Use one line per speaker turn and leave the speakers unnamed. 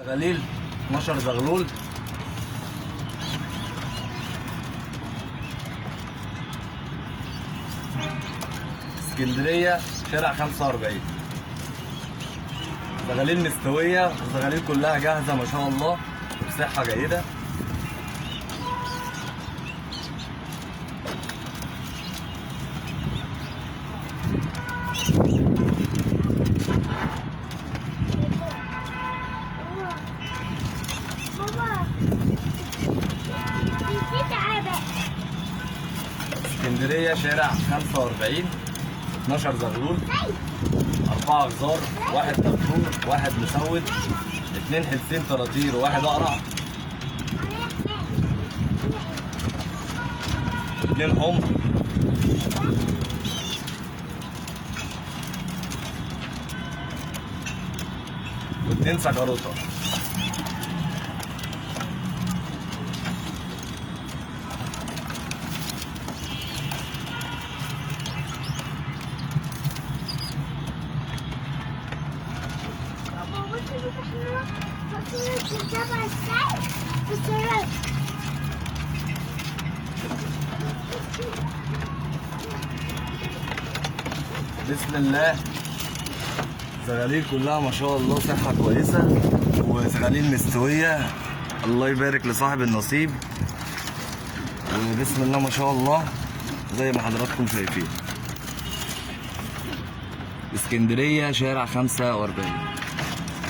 غليل 12 زغلول. اسكندرية شارع 45. زغاليل مستوية والزغاليل كلها جاهزة ما شاء الله بصحة جيدة. اسكندرية شارع 45. 12 زغلول، 4 غزار، 1 دبور، 1 مسود، 2 حلسين طراطير و1 اقرع، 2 حمر، و2 سجروطة. بسم الله. زغاليل كلها ما شاء الله صحة كويسة وزغاليل مستوية. الله يبارك لصاحب النصيب. وبسم الله ما شاء الله زي ما حضراتكم شايفين. اسكندرية شارع 45.